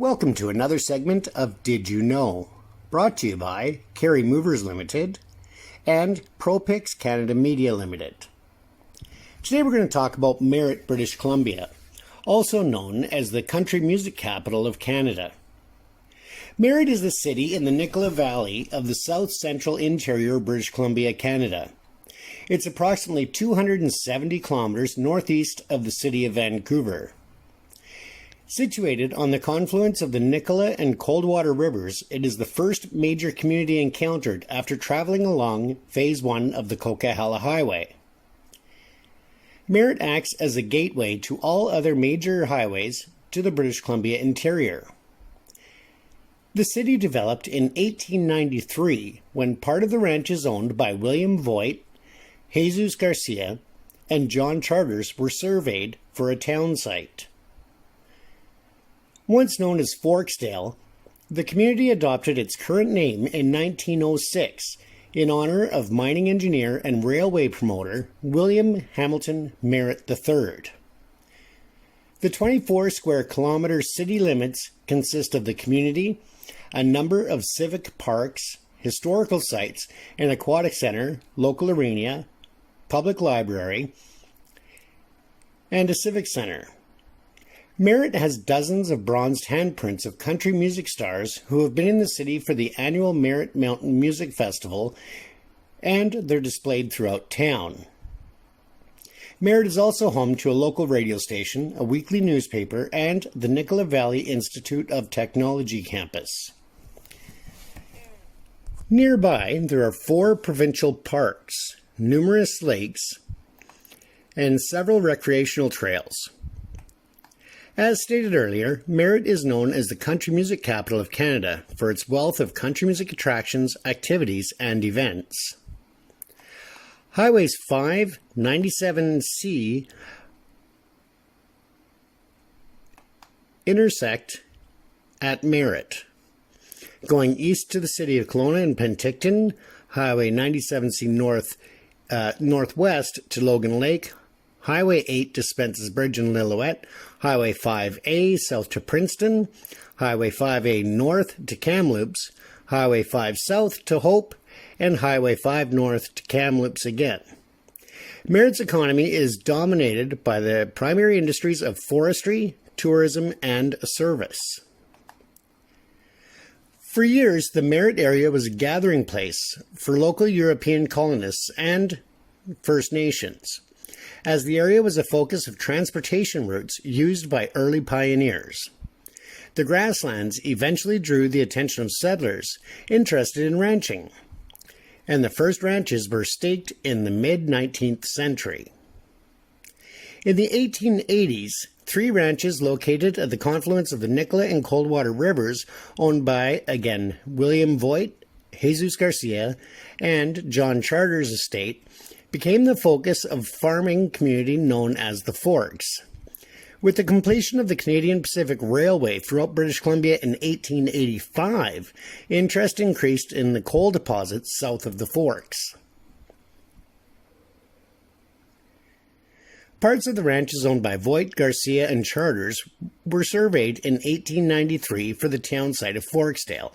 Welcome to another segment of Did You Know? Brought to you by Carey Movers Limited and ProPix Canada Media Limited. Today we're going to talk about Merritt, British Columbia, also known as the country music capital of Canada. Merritt is the city in the Nicola Valley of the south-central interior of British Columbia, Canada. It's approximately 270 kilometers northeast of the city of Vancouver. Situated on the confluence of the Nicola and Coldwater rivers, it is the first major community encountered after traveling along Phase 1 of the Coquihalla Highway. Merritt acts as a gateway to all other major highways to the British Columbia interior. The city developed in 1893 when part of the ranch is owned by William Voigt, Jesus Garcia, and John Charters were surveyed for a town site. Once known as Forksdale, the community adopted its current name in 1906 in honor of mining engineer and railway promoter William Hamilton Merritt III. The 24 square kilometer city limits consist of the community, a number of civic parks, historical sites, an aquatic center, local arena, public library, and a civic center. Merritt has dozens of bronzed handprints of country music stars who have been in the city for the annual Merritt Mountain Music Festival, and they're displayed throughout town. Merritt is also home to a local radio station, a weekly newspaper, and the Nicola Valley Institute of Technology campus. Nearby, there are 4 provincial parks, numerous lakes, and several recreational trails. As stated earlier, Merritt is known as the country music capital of Canada for its wealth of country music attractions, activities, and events. Highways 5, 97C intersect at Merritt. Going east to the city of Kelowna and Penticton, Highway 97C northwest to Logan Lake, Highway 8 to Spence's Bridge and Lillooet, Highway 5A south to Princeton, Highway 5A north to Kamloops, Highway 5 south to Hope, and Highway 5 north to Kamloops again. Merritt's economy is dominated by the primary industries of forestry, tourism, and service. For years, the Merritt area was a gathering place for local European colonists and First Nations, as the area was a focus of transportation routes used by early pioneers. The grasslands eventually drew the attention of settlers interested in ranching, and the first ranches were staked in the mid-19th century. In the 1880s, 3 ranches located at the confluence of the Nicola and Coldwater rivers, owned by, again, William Voigt, Jesus Garcia, and John Charters' estate, became the focus of farming community known as the Forks. With the completion of the Canadian Pacific Railway throughout British Columbia in 1885, interest increased in the coal deposits south of the Forks. Parts of the ranches owned by Voigt, Garcia, and Charters were surveyed in 1893 for the town site of Forksdale,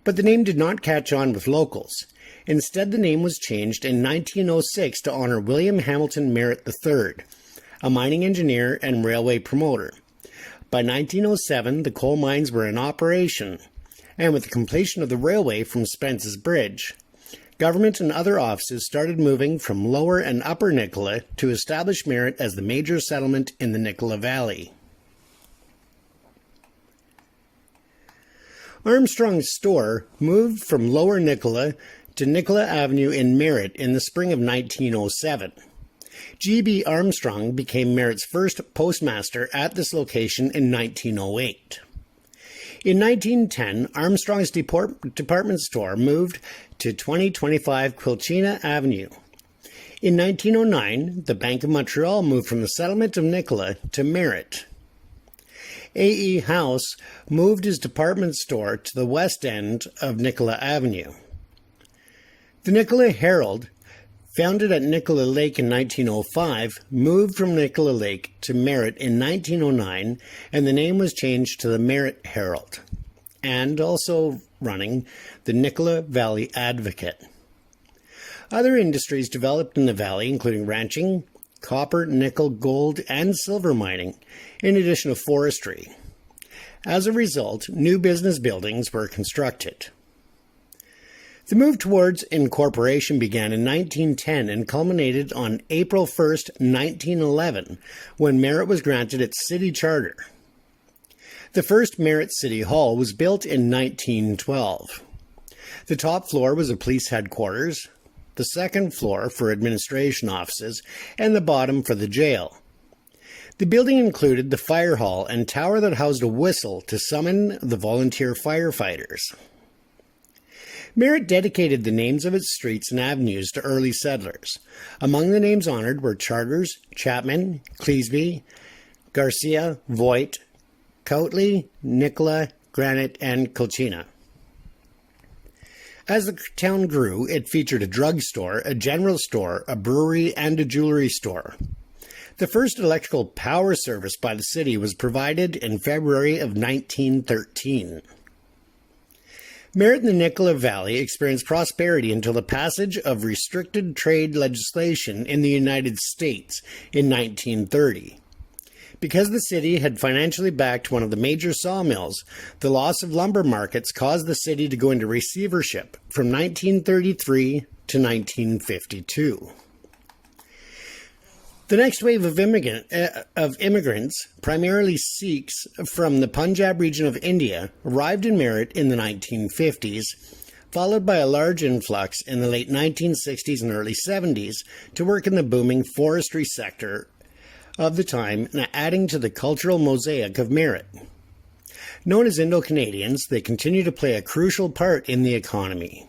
but the name did not catch on with locals. Instead, the name was changed in 1906 to honor William Hamilton Merritt III, a mining engineer and railway promoter. By 1907, the coal mines were in operation, and with the completion of the railway from Spence's Bridge, government and other offices started moving from Lower and Upper Nicola to establish Merritt as the major settlement in the Nicola Valley. Armstrong's store moved from Lower Nicola to Nicola Avenue in Merritt in the spring of 1907. G.B. Armstrong became Merritt's first postmaster at this location in 1908. In 1910, Armstrong's department store moved to 2025 Quilchena Avenue. In 1909, the Bank of Montreal moved from the settlement of Nicola to Merritt. A.E. House moved his department store to the west end of Nicola Avenue. The Nicola Herald Founded at Nicola Lake in 1905, moved from Nicola Lake to Merritt in 1909, and the name was changed to the Merritt Herald, and also running the Nicola Valley Advocate. Other industries developed in the valley, including ranching, copper, nickel, gold, and silver mining, in addition to forestry. As a result, new business buildings were constructed. The move towards incorporation began in 1910 and culminated on April 1, 1911, when Merritt was granted its city charter. The first Merritt City Hall was built in 1912. The top floor was a police headquarters, the second floor for administration offices, and the bottom for the jail. The building included the fire hall and tower that housed a whistle to summon the volunteer firefighters. Merritt dedicated the names of its streets and avenues to early settlers. Among the names honored were Charters, Chapman, Cleesby, Garcia, Voigt, Coatley, Nicola, Granite, and Colchina. As the town grew, it featured a drugstore, a general store, a brewery, and a jewelry store. The first electrical power service by the city was provided in February of 1913. Merritt and the Nicola Valley experienced prosperity until the passage of restricted trade legislation in the United States in 1930. Because the city had financially backed one of the major sawmills, the loss of lumber markets caused the city to go into receivership from 1933 to 1952. The next wave of immigrants, primarily Sikhs from the Punjab region of India, arrived in Merritt in the 1950s, followed by a large influx in the late 1960s and early 70s to work in the booming forestry sector of the time, adding to the cultural mosaic of Merritt. Known as Indo-Canadians, they continue to play a crucial part in the economy.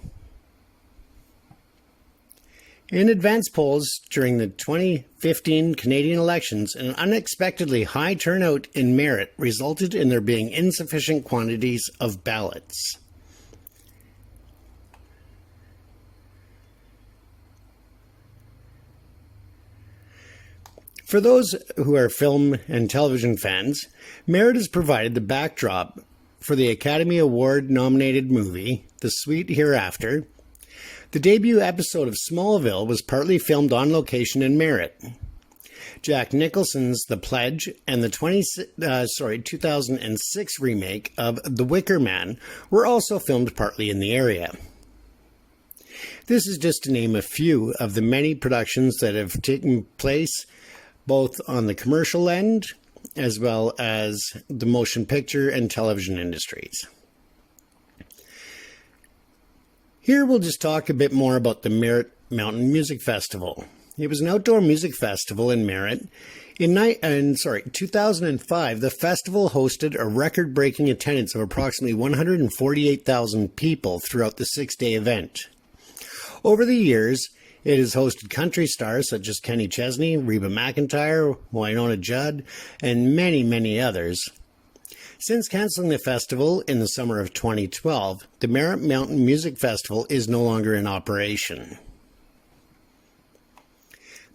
In advance polls during the 2015 Canadian elections, an unexpectedly high turnout in Merritt resulted in there being insufficient quantities of ballots. For those who are film and television fans, Merritt has provided the backdrop for the Academy Award-nominated movie, The Sweet Hereafter. The debut episode of Smallville was partly filmed on location in Merritt. Jack Nicholson's The Pledge and the 2006 remake of The Wicker Man were also filmed partly in the area. This is just to name a few of the many productions that have taken place both on the commercial end as well as the motion picture and television industries. Here we'll just talk a bit more about the Merritt Mountain Music Festival. It was an outdoor music festival in Merritt. In 2005, the festival hosted a record-breaking attendance of approximately 148,000 people throughout the six-day event. Over the years, it has hosted country stars such as Kenny Chesney, Reba McEntire, Wynonna Judd, and many, many others. Since canceling the festival in the summer of 2012, the Merritt Mountain Music Festival is no longer in operation.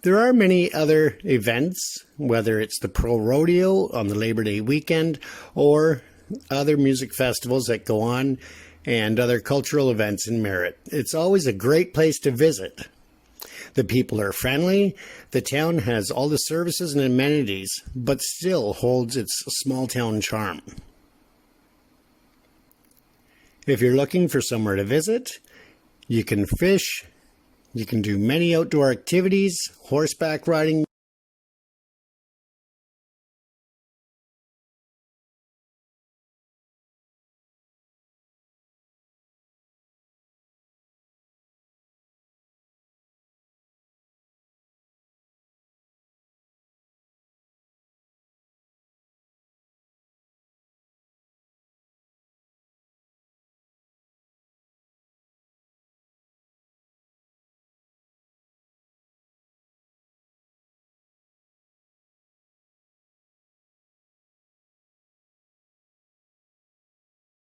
There are many other events, whether it's the Pro Rodeo on the Labor Day weekend or other music festivals that go on and other cultural events in Merritt. It's always a great place to visit. The people are friendly, the town has all the services and amenities, but still holds its small town charm. If you're looking for somewhere to visit, you can fish, you can do many outdoor activities, horseback riding,